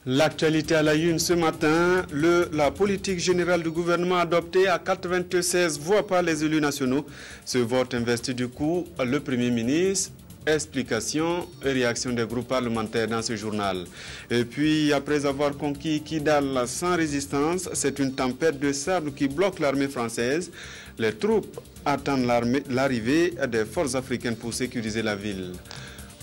L'actualité à la une ce matin, la politique générale du gouvernement adoptée à 96 voix par les élus nationaux. Ce vote investit du coup le Premier ministre. Explications et réactions des groupes parlementaires dans ce journal. Et puis, après avoir conquis Kidal sans résistance, c'est une tempête de sable qui bloque l'armée française. Les troupes attendent l'arrivée des forces africaines pour sécuriser la ville.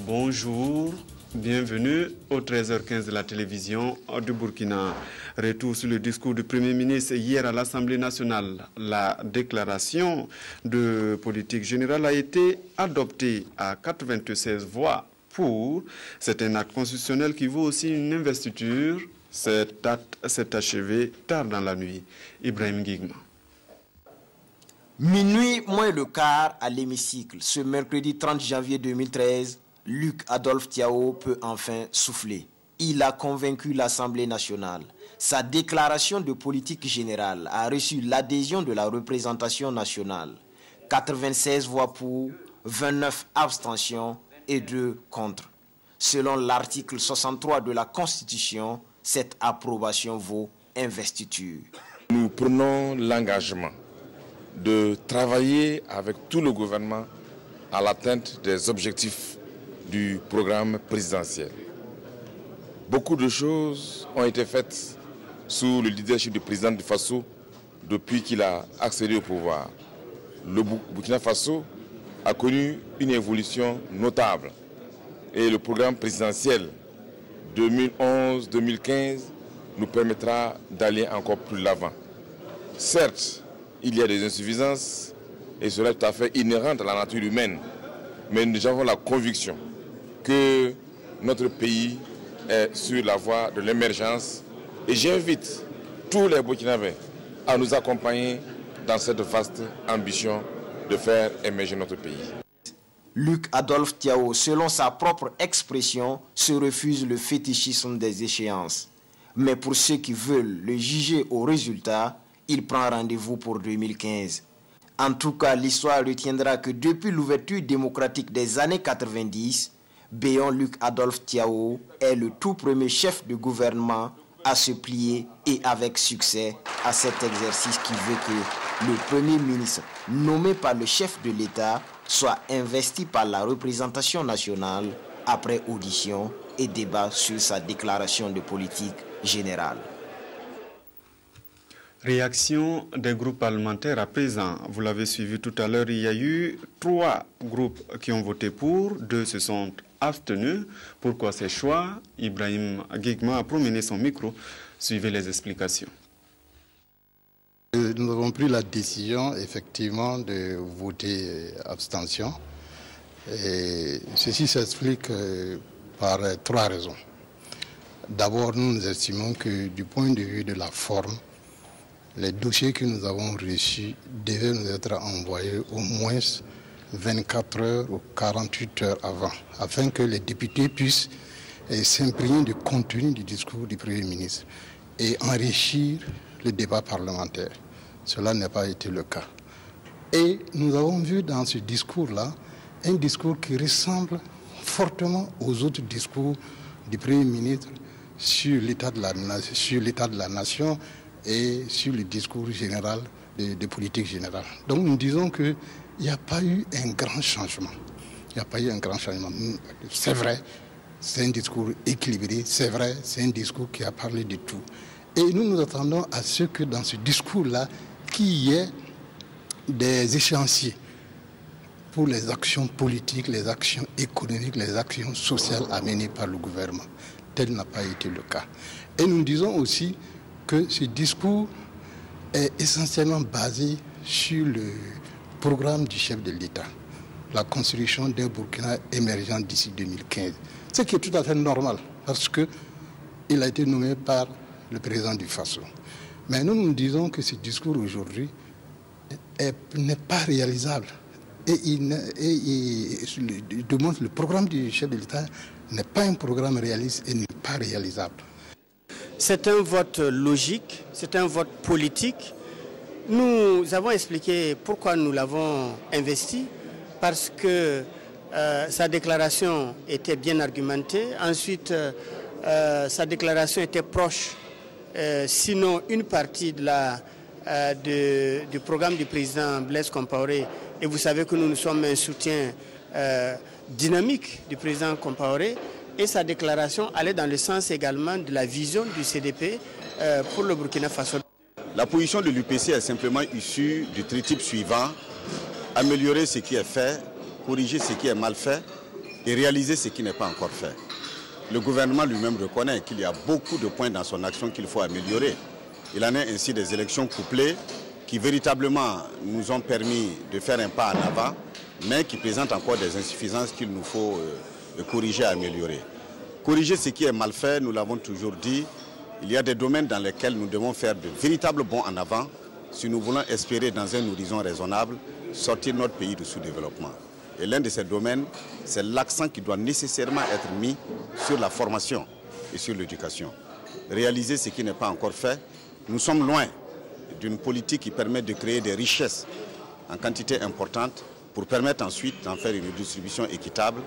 Bonjour. Bienvenue au 13h15 de la télévision du Burkina. Retour sur le discours du Premier ministre hier à l'Assemblée nationale. La déclaration de politique générale a été adoptée à 96 voix pour. C'est un acte constitutionnel qui vaut aussi une investiture. Cet acte s'est achevé tard dans la nuit. Ibrahim Guigma. Minuit moins le quart à l'hémicycle. Ce mercredi 30 janvier 2013, Luc Adolphe Thiaw peut enfin souffler. Il a convaincu l'Assemblée nationale. Sa déclaration de politique générale a reçu l'adhésion de la représentation nationale. 96 voix pour, 29 abstentions et 2 contre. Selon l'article 63 de la Constitution, cette approbation vaut investiture. Nous prenons l'engagement de travailler avec tout le gouvernement à l'atteinte des objectifs du programme présidentiel. Beaucoup de choses ont été faites sous le leadership du président du Faso depuis qu'il a accédé au pouvoir. Le Burkina Faso a connu une évolution notable et le programme présidentiel 2011-2015 nous permettra d'aller encore plus l'avant. Certes, il y a des insuffisances et cela est tout à fait inhérent à la nature humaine, mais nous avons la conviction que notre pays est sur la voie de l'émergence et j'invite tous les Burkinabés à nous accompagner dans cette vaste ambition de faire émerger notre pays. Luc Adolphe Thiaw, selon sa propre expression, se refuse le fétichisme des échéances. Mais pour ceux qui veulent le juger au résultat, il prend rendez-vous pour 2015. En tout cas, l'histoire retiendra que depuis l'ouverture démocratique des années 90, Béon Luc Adolphe Thiaw est le tout premier chef de gouvernement à se plier et avec succès à cet exercice qui veut que le Premier ministre nommé par le chef de l'État soit investi par la représentation nationale après audition et débat sur sa déclaration de politique générale. Réaction des groupes parlementaires à présent. Vous l'avez suivi tout à l'heure, il y a eu 3 groupes qui ont voté pour, 2 se sont abstenus. Pourquoi ces choix? Ibrahim Guigma a promené son micro. Suivez les explications. Nous avons pris la décision, effectivement, de voter abstention. Et ceci s'explique par 3 raisons. D'abord, nous estimons que du point de vue de la forme, les dossiers que nous avons reçus devaient nous être envoyés au moins 24 heures ou 48 heures avant, afin que les députés puissent s'imprégner du contenu du discours du Premier ministre et enrichir le débat parlementaire. Cela n'a pas été le cas. Et nous avons vu dans ce discours-là un discours qui ressemble fortement aux autres discours du Premier ministre sur l'état de la nation et sur le discours général de politique générale. Donc nous disons qu'il n'y a pas eu un grand changement. Il n'y a pas eu un grand changement. C'est vrai, c'est un discours équilibré, c'est vrai, c'est un discours qui a parlé de tout. Et nous nous attendons à ce que dans ce discours-là, qu'il y ait des échéanciers pour les actions politiques, les actions économiques, les actions sociales à mener par le gouvernement. Tel n'a pas été le cas. Et nous disons aussi que ce discours est essentiellement basé sur le programme du chef de l'État, la construction d'un Burkina émergent d'ici 2015. Ce qui est tout à fait normal, parce qu'il a été nommé par le président du Faso. Mais nous disons que ce discours aujourd'hui n'est pas réalisable. Et le programme du chef de l'État n'est pas un programme réaliste et n'est pas réalisable. C'est un vote logique, c'est un vote politique. Nous avons expliqué pourquoi nous l'avons investi, parce que sa déclaration était bien argumentée. Ensuite, sa déclaration était proche, sinon une partie de du programme du président Blaise Compaoré. Et vous savez que nous sommes un soutien dynamique du président Compaoré. Et sa déclaration allait dans le sens également de la vision du CDP pour le Burkina Faso. La position de l'UPC est simplement issue du tritype suivant: améliorer ce qui est fait, corriger ce qui est mal fait et réaliser ce qui n'est pas encore fait. Le gouvernement lui-même reconnaît qu'il y a beaucoup de points dans son action qu'il faut améliorer. Il en est ainsi des élections couplées qui véritablement nous ont permis de faire un pas en avant, mais qui présentent encore des insuffisances qu'il nous faut corriger et améliorer. Corriger ce qui est mal fait, nous l'avons toujours dit, il y a des domaines dans lesquels nous devons faire de véritables bonds en avant si nous voulons espérer dans un horizon raisonnable sortir notre pays du sous-développement. Et l'un de ces domaines, c'est l'accent qui doit nécessairement être mis sur la formation et sur l'éducation. Réaliser ce qui n'est pas encore fait, nous sommes loin d'une politique qui permet de créer des richesses en quantité importante pour permettre ensuite d'en faire une distribution équitable,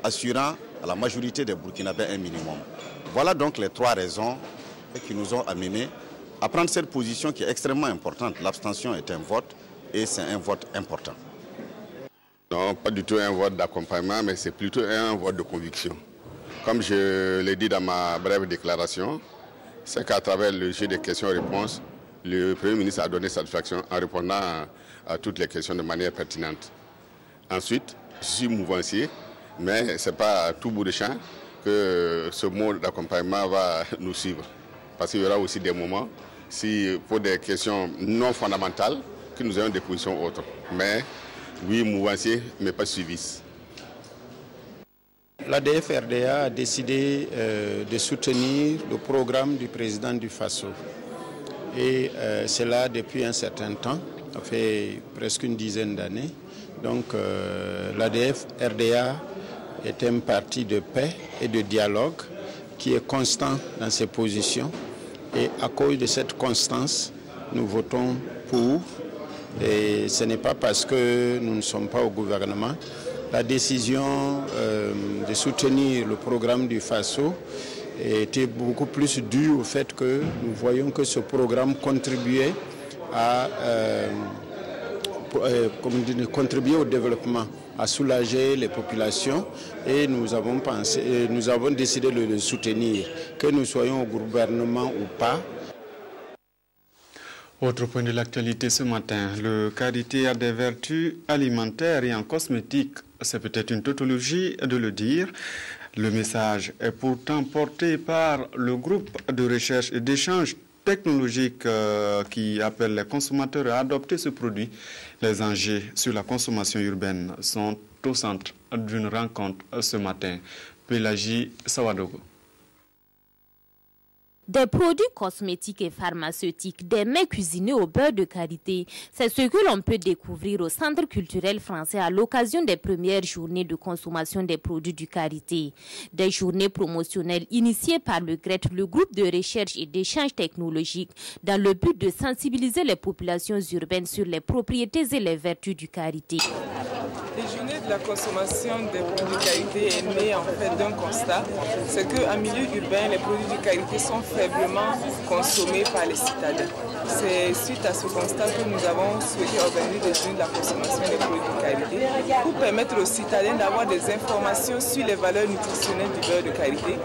assurant à la majorité des Burkinabés un minimum. Voilà donc les trois raisons qui nous ont amenés à prendre cette position qui est extrêmement importante. L'abstention est un vote et c'est un vote important. Non, pas du tout un vote d'accompagnement, mais c'est plutôt un vote de conviction. Comme je l'ai dit dans ma brève déclaration, c'est qu'à travers le jeu des questions-réponses, le Premier ministre a donné satisfaction en répondant à toutes les questions de manière pertinente. Ensuite, je suis mouvancier, mais ce n'est pas à tout bout de champ que ce mot d'accompagnement va nous suivre. Parce qu'il y aura aussi des moments, si pour des questions non fondamentales, que nous ayons des positions autres. Mais oui, mouvancier, mais pas suiviste. L'ADF-RDA a décidé de soutenir le programme du président du Faso. Et c'est là depuis un certain temps, ça fait presque une dizaine d'années. Donc l'ADF-RDA est un parti de paix et de dialogue qui est constant dans ses positions. Et à cause de cette constance, nous votons pour. Et ce n'est pas parce que nous ne sommes pas au gouvernement. La décision de soutenir le programme du Faso était beaucoup plus due au fait que nous voyons que ce programme contribuait à contribuer au développement, à soulager les populations, et nous avons décidé de le soutenir, que nous soyons au gouvernement ou pas. Autre point de l'actualité ce matin, le karité a des vertus alimentaires et en cosmétique. C'est peut-être une tautologie de le dire. Le message est pourtant porté par le groupe de recherche et d'échange technologique qui appelle les consommateurs à adopter ce produit. Les enjeux sur la consommation urbaine sont au centre d'une rencontre ce matin. Pélagie Sawadogo. Des produits cosmétiques et pharmaceutiques, des mets cuisinés au beurre de karité, c'est ce que l'on peut découvrir au Centre culturel français à l'occasion des premières journées de consommation des produits du karité. Des journées promotionnelles initiées par le GRET, le groupe de recherche et d'échange technologique, dans le but de sensibiliser les populations urbaines sur les propriétés et les vertus du karité. Les journées de la consommation des produits de karité est née en fait d'un constat, c'est qu'en milieu urbain, les produits de karité sont faiblement consommés par les citadins. C'est suite à ce constat que nous avons souhaité organiser des journées de la consommation des produits de karité pour permettre aux citadins d'avoir des informations sur les valeurs nutritionnelles du beurre de karité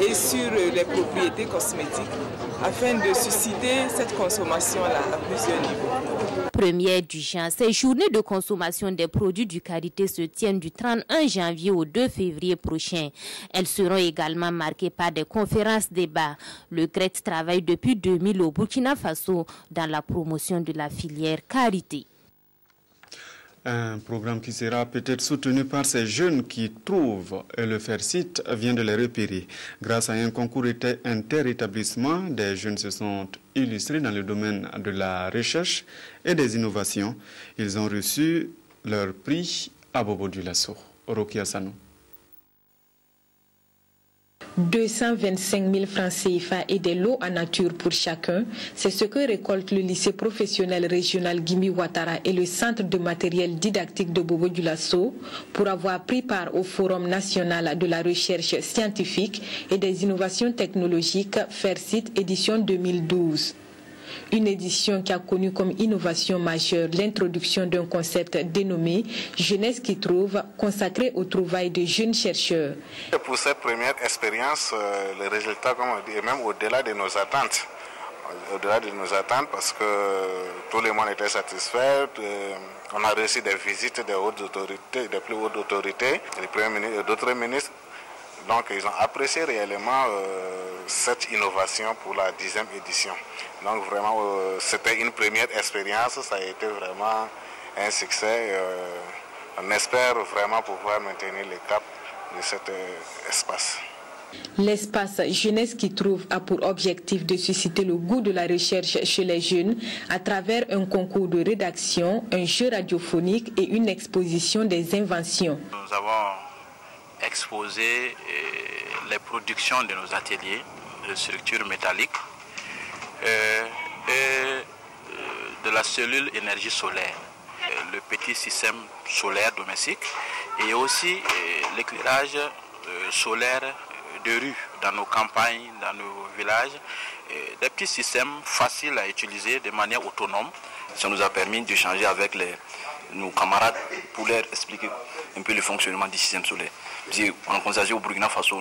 et sur les propriétés cosmétiques afin de susciter cette consommation-là à plusieurs niveaux. Première du genre, ces journées de consommation des produits du karité se tiennent du 31 janvier au 2 février prochain. Elles seront également marquées par des conférences-débats. Le GRET travaille depuis 2000 au Burkina Faso dans la promotion de la filière karité. Un programme qui sera peut-être soutenu par ces jeunes qui trouvent et le FAIRCIT vient de les repérer. Grâce à un concours interétablissement, des jeunes se sont illustrés dans le domaine de la recherche et des innovations. Ils ont reçu leur prix à Bobo du Lasso. Rokia Sanou. 225 000 francs CFA et des lots en nature pour chacun, c'est ce que récolte le lycée professionnel régional Gimi Ouattara et le centre de matériel didactique de Bobo Dioulasso pour avoir pris part au Forum national de la recherche scientifique et des innovations technologiques FAIRCIT édition 2012. Une édition qui a connu comme innovation majeure l'introduction d'un concept dénommé « Jeunesse qui trouve », consacré au trouvailles de jeunes chercheurs. Pour cette première expérience, les résultats, comme on dit, est même au-delà de nos attentes. Au-delà de nos attentes parce que tout le monde était satisfait. On a reçu des visites des hautes autorités, des plus hautes autorités, des premiers ministres et d'autres ministres. Donc ils ont apprécié réellement cette innovation pour la 10e édition. Donc vraiment c'était une première expérience, ça a été vraiment un succès. On espère vraiment pouvoir maintenir le cap de cet espace. L'espace Jeunesse qui trouve a pour objectif de susciter le goût de la recherche chez les jeunes à travers un concours de rédaction, un jeu radiophonique et une exposition des inventions. Nous avons exposé les productions de nos ateliers de structures métalliques et de la cellule énergie solaire, le petit système solaire domestique et aussi l'éclairage solaire de rue dans nos campagnes, dans nos villages, des petits systèmes faciles à utiliser de manière autonome. Ça nous a permis d'échanger avec nos camarades pour leur expliquer un peu le fonctionnement du système solaire. En constatant au Burkina Faso,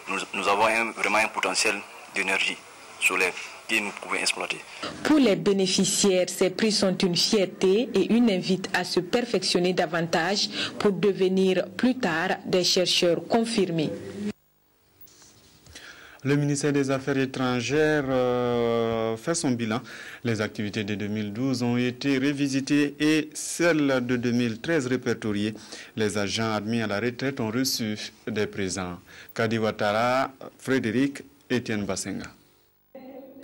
nous avons vraiment un potentiel d'énergie solaire que nous pouvons exploiter. Pour les bénéficiaires, ces prix sont une fierté et une invite à se perfectionner davantage pour devenir plus tard des chercheurs confirmés. Le ministère des Affaires étrangères fait son bilan. Les activités de 2012 ont été révisitées et celles de 2013 répertoriées. Les agents admis à la retraite ont reçu des présents. Kadi Ouattara, Frédéric, Étienne Bassenga.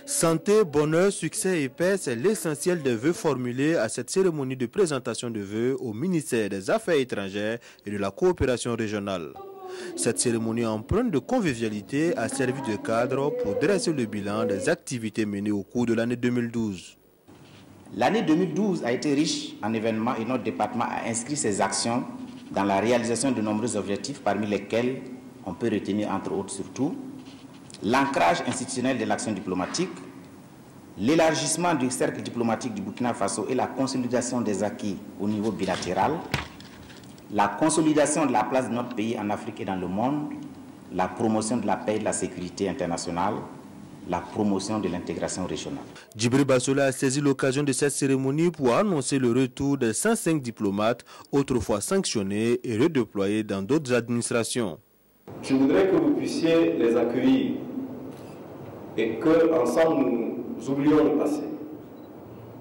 Santé, bonheur, succès et paix, c'est l'essentiel des vœux formulés à cette cérémonie de présentation de vœux au ministère des Affaires étrangères et de la coopération régionale. Cette cérémonie empreinte de convivialité a servi de cadre pour dresser le bilan des activités menées au cours de l'année 2012. L'année 2012 a été riche en événements et notre département a inscrit ses actions dans la réalisation de nombreux objectifs, parmi lesquels on peut retenir entre autres surtout l'ancrage institutionnel de l'action diplomatique, l'élargissement du cercle diplomatique du Burkina Faso et la consolidation des acquis au niveau bilatéral, la consolidation de la place de notre pays en Afrique et dans le monde, la promotion de la paix et de la sécurité internationale, la promotion de l'intégration régionale. Djibril Bassola a saisi l'occasion de cette cérémonie pour annoncer le retour des 105 diplomates autrefois sanctionnés et redéployés dans d'autres administrations. Je voudrais que vous puissiez les accueillir et qu'ensemble nous oublions le passé.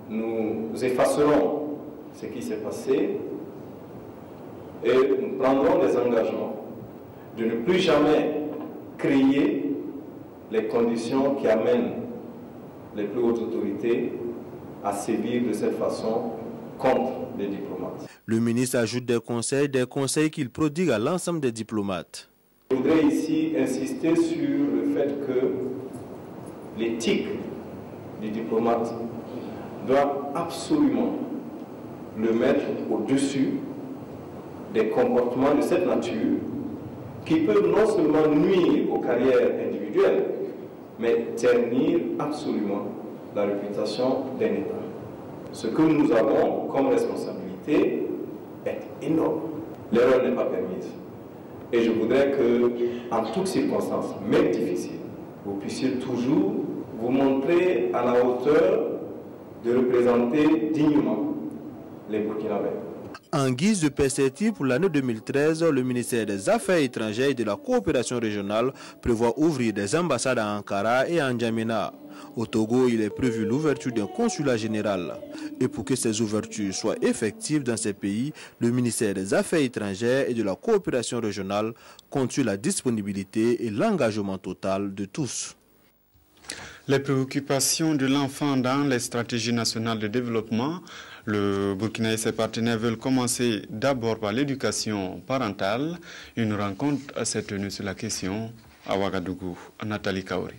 Nous effacerons ce qui s'est passé et nous prendrons des engagements de ne plus jamais créer les conditions qui amènent les plus hautes autorités à sévir de cette façon contre les diplomates. Le ministre ajoute des conseils qu'il prodigue à l'ensemble des diplomates. Je voudrais ici insister sur le fait que l'éthique du diplomate doit absolument le mettre au-dessus des comportements de cette nature qui peuvent non seulement nuire aux carrières individuelles, mais ternir absolument la réputation d'un État. Ce que nous avons comme responsabilité est énorme. L'erreur n'est pas permise. Et je voudrais que, en toutes circonstances, même difficiles, vous puissiez toujours vous montrer à la hauteur de représenter dignement les Burkinabés. En guise de perspective pour l'année 2013, le ministère des Affaires étrangères et de la coopération régionale prévoit ouvrir des ambassades à Ankara et à N'Djamena. Au Togo, il est prévu l'ouverture d'un consulat général. Et pour que ces ouvertures soient effectives dans ces pays, le ministère des Affaires étrangères et de la coopération régionale compte sur la disponibilité et l'engagement total de tous. Les préoccupations de l'enfant dans les stratégies nationales de développement. Le Burkina et ses partenaires veulent commencer d'abord par l'éducation parentale. Une rencontre s'est tenue sur la question. à Ouagadougou. Nathalie Kaori.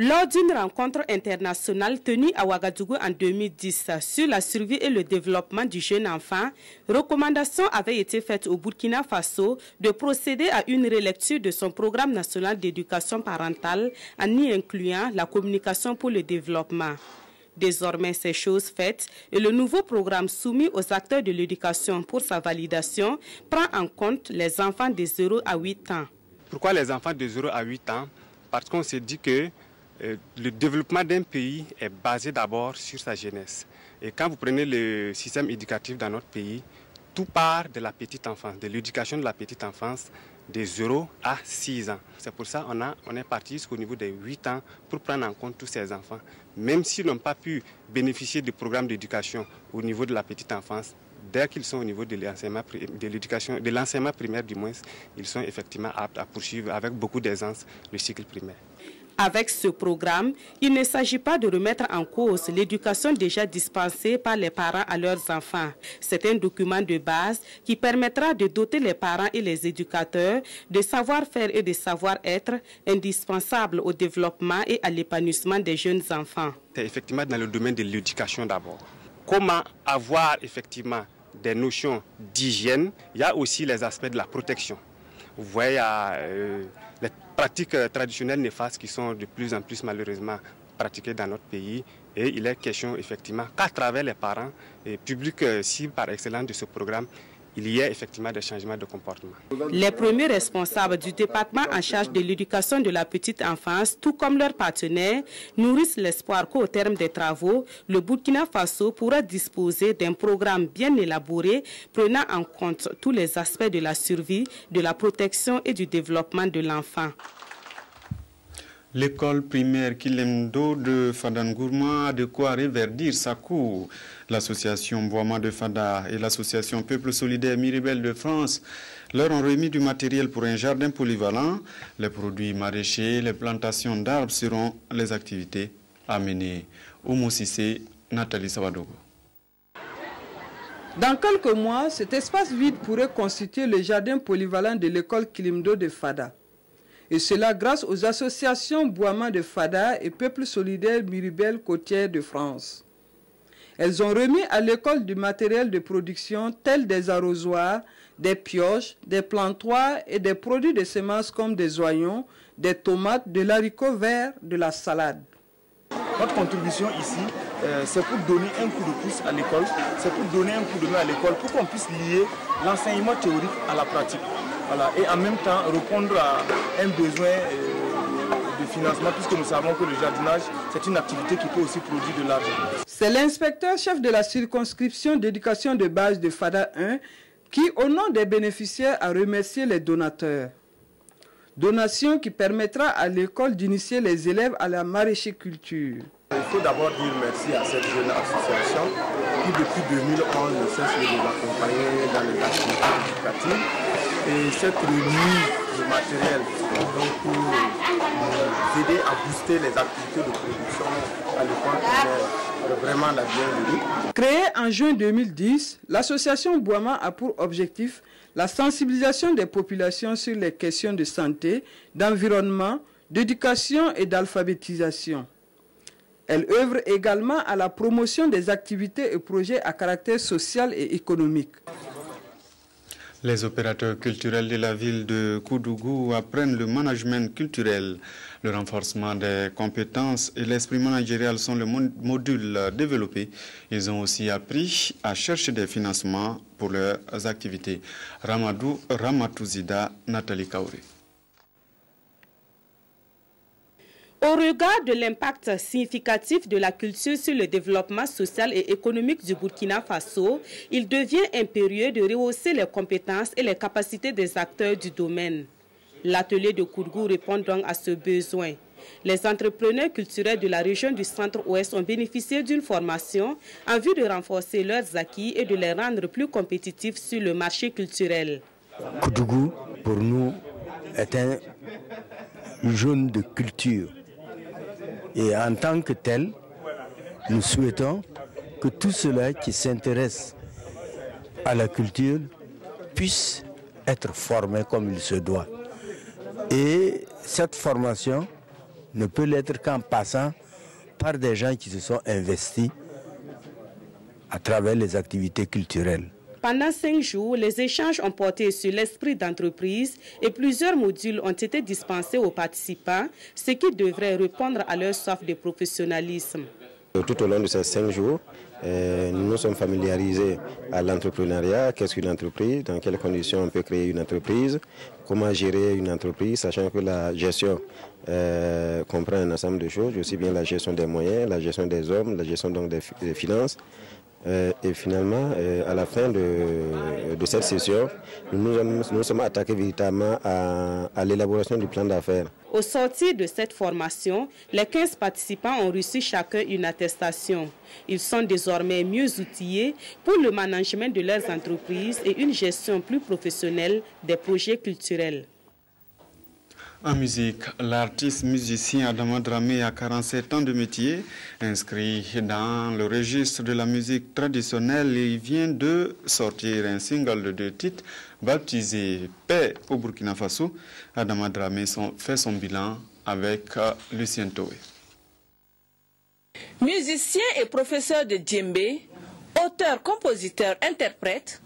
Lors d'une rencontre internationale tenue à Ouagadougou en 2010 sur la survie et le développement du jeune enfant, recommandation avait été faite au Burkina Faso de procéder à une relecture de son programme national d'éducation parentale en y incluant la communication pour le développement. Désormais, c'est chose faite et le nouveau programme soumis aux acteurs de l'éducation pour sa validation prend en compte les enfants de 0 à 8 ans. Pourquoi les enfants de 0 à 8 ans? Parce qu'on s'est dit que le développement d'un pays est basé d'abord sur sa jeunesse. Et quand vous prenez le système éducatif dans notre pays, tout part de la petite enfance, de l'éducation de la petite enfance de 0 à 6 ans. C'est pour ça qu'on est parti jusqu'au niveau des 8 ans pour prendre en compte tous ces enfants. Même s'ils n'ont pas pu bénéficier du programme d'éducation au niveau de la petite enfance, dès qu'ils sont au niveau de l'enseignement primaire du moins, ils sont effectivement aptes à poursuivre avec beaucoup d'aisance le cycle primaire. Avec ce programme, il ne s'agit pas de remettre en cause l'éducation déjà dispensée par les parents à leurs enfants. C'est un document de base qui permettra de doter les parents et les éducateurs de savoir-faire et de savoir-être indispensables au développement et à l'épanouissement des jeunes enfants. C'est effectivement dans le domaine de l'éducation d'abord. Comment avoir effectivement des notions d'hygiène? Il y a aussi les aspects de la protection. Vous voyez, il y a les pratiques traditionnelles néfastes qui sont de plus en plus malheureusement pratiquées dans notre pays. Et il est question effectivement qu'à travers les parents et publics cibles par excellence de ce programme, il y a effectivement des changements de comportement. Les premiers responsables du département en charge de l'éducation de la petite enfance, tout comme leurs partenaires, nourrissent l'espoir qu'au terme des travaux, le Burkina Faso pourra disposer d'un programme bien élaboré prenant en compte tous les aspects de la survie, de la protection et du développement de l'enfant. L'école primaire Kilemdo de Fadangourma a de quoi reverdir sa cour. L'association Boama de Fada et l'association Peuple Solidaire Miribel de France leur ont remis du matériel pour un jardin polyvalent. Les produits maraîchers, les plantations d'arbres seront les activités à mener. Oumou Sissé, Nathalie Sawadogo. Dans quelques mois, cet espace vide pourrait constituer le jardin polyvalent de l'école Kilemdo de Fada. Et cela grâce aux associations Boama de Fada et Peuple Solidaire Miribel Côtière de France. Elles ont remis à l'école du matériel de production tel des arrosoirs, des pioches, des plantoirs et des produits de semences comme des oignons, des tomates, de l'haricot vert, de la salade. Notre contribution ici, c'est pour donner un coup de pouce à l'école, c'est pour donner un coup de main à l'école, pour qu'on puisse lier l'enseignement théorique à la pratique. Voilà, et en même temps répondre à un besoin de financement, puisque nous savons que le jardinage, c'est une activité qui peut aussi produire de l'argent. C'est l'inspecteur chef de la circonscription d'éducation de base de Fada 1 qui, au nom des bénéficiaires, a remercié les donateurs. Donation qui permettra à l'école d'initier les élèves à la maraîchiculture. Il faut d'abord dire merci à cette jeune association qui, depuis 2011, ne cesse de nous accompagner dans les activités éducatives. Et cette remise de matériel pour nous aider à booster les activités de production à l'école primaire, vraiment la bienvenue. Créée en juin 2010, l'association Boama a pour objectif la sensibilisation des populations sur les questions de santé, d'environnement, d'éducation et d'alphabétisation. Elle œuvre également à la promotion des activités et projets à caractère social et économique. Les opérateurs culturels de la ville de Koudougou apprennent le management culturel. Le renforcement des compétences et l'esprit managérial sont le module développé. Ils ont aussi appris à chercher des financements pour leurs activités. Ramatouzida, Nathalie Kaouri. Au regard de l'impact significatif de la culture sur le développement social et économique du Burkina Faso, il devient impérieux de rehausser les compétences et les capacités des acteurs du domaine. L'atelier de Koudougou répond donc à ce besoin. Les entrepreneurs culturels de la région du Centre-Ouest ont bénéficié d'une formation en vue de renforcer leurs acquis et de les rendre plus compétitifs sur le marché culturel. Koudougou, pour nous, est une zone de culture. Et en tant que tel, nous souhaitons que tous ceux-là qui s'intéressent à la culture puissent être formés comme il se doit. Et cette formation ne peut l'être qu'en passant par des gens qui se sont investis à travers les activités culturelles. Pendant 5 jours, les échanges ont porté sur l'esprit d'entreprise et plusieurs modules ont été dispensés aux participants, ce qui devrait répondre à leur soif de professionnalisme. Tout au long de ces 5 jours, nous nous sommes familiarisés à l'entrepreneuriat, qu'est-ce qu'une entreprise, dans quelles conditions on peut créer une entreprise, comment gérer une entreprise, sachant que la gestion comprend un ensemble de choses, aussi bien la gestion des moyens, la gestion des hommes, la gestion donc des finances. Et finalement, à la fin de cette session, nous sommes attaqués véritablement à l'élaboration du plan d'affaires. Au sortir de cette formation, les 15 participants ont reçu chacun une attestation. Ils sont désormais mieux outillés pour le management de leurs entreprises et une gestion plus professionnelle des projets culturels. En musique, l'artiste musicien Adama Dramé a 47 ans de métier. Inscrit dans le registre de la musique traditionnelle, il vient de sortir un single de 2 titres baptisé Paix au Burkina Faso. Adama Dramé fait son bilan avec Lucien Toé. Musicien et professeur de djembé, auteur, compositeur, interprète,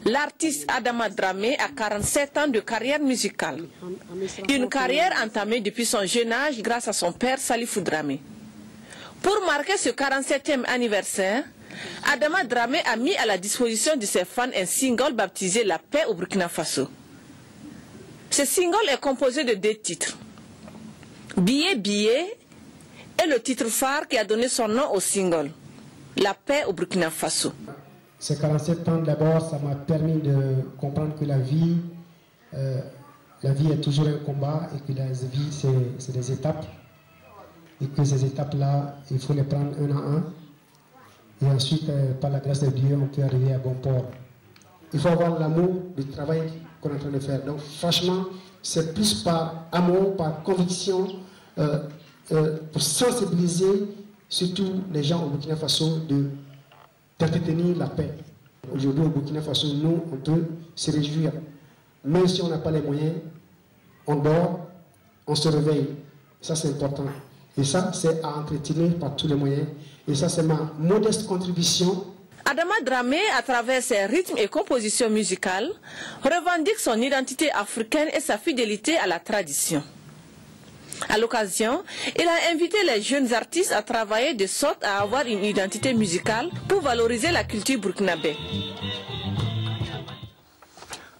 l'artiste Adama Dramé a 47 ans de carrière musicale. Une carrière entamée depuis son jeune âge grâce à son père Salifou Dramé. Pour marquer ce 47e anniversaire, Adama Dramé a mis à la disposition de ses fans un single baptisé La Paix au Burkina Faso. Ce single est composé de 2 titres. Billet, billet est le titre phare qui a donné son nom au single. La Paix au Burkina Faso. Ces 47 ans, d'abord, ça m'a permis de comprendre que la vie est toujours un combat et que la vie, c'est des étapes. Et que ces étapes-là, il faut les prendre un à un. Et ensuite, par la grâce de Dieu, on peut arriver à bon port. Il faut avoir l'amour du travail qu'on est en train de faire. Donc, franchement, c'est plus par amour, par conviction, pour sensibiliser surtout les gens au Burkina Faso d'entretenir la paix. Aujourd'hui, au Burkina Faso, nous, on peut se réjouir. Même si on n'a pas les moyens, on dort, on se réveille. Ça, c'est important. Et ça, c'est à entretenir par tous les moyens. Et ça, c'est ma modeste contribution. Adama Dramé, à travers ses rythmes et compositions musicales, revendique son identité africaine et sa fidélité à la tradition. À l'occasion, il a invité les jeunes artistes à travailler de sorte à avoir une identité musicale pour valoriser la culture burkinabé.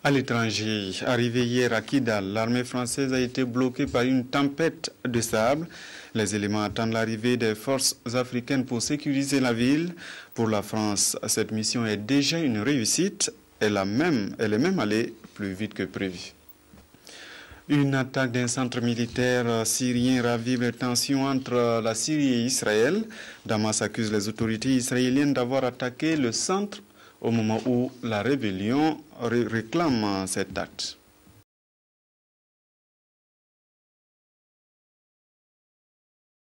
À l'étranger, arrivé hier à Kidal, l'armée française a été bloquée par une tempête de sable. Les éléments attendent l'arrivée des forces africaines pour sécuriser la ville. Pour la France, cette mission est déjà une réussite. Elle est même allée plus vite que prévu. Une attaque d'un centre militaire syrien ravive les tensions entre la Syrie et Israël. Damas accuse les autorités israéliennes d'avoir attaqué le centre au moment où la rébellion réclame cet acte.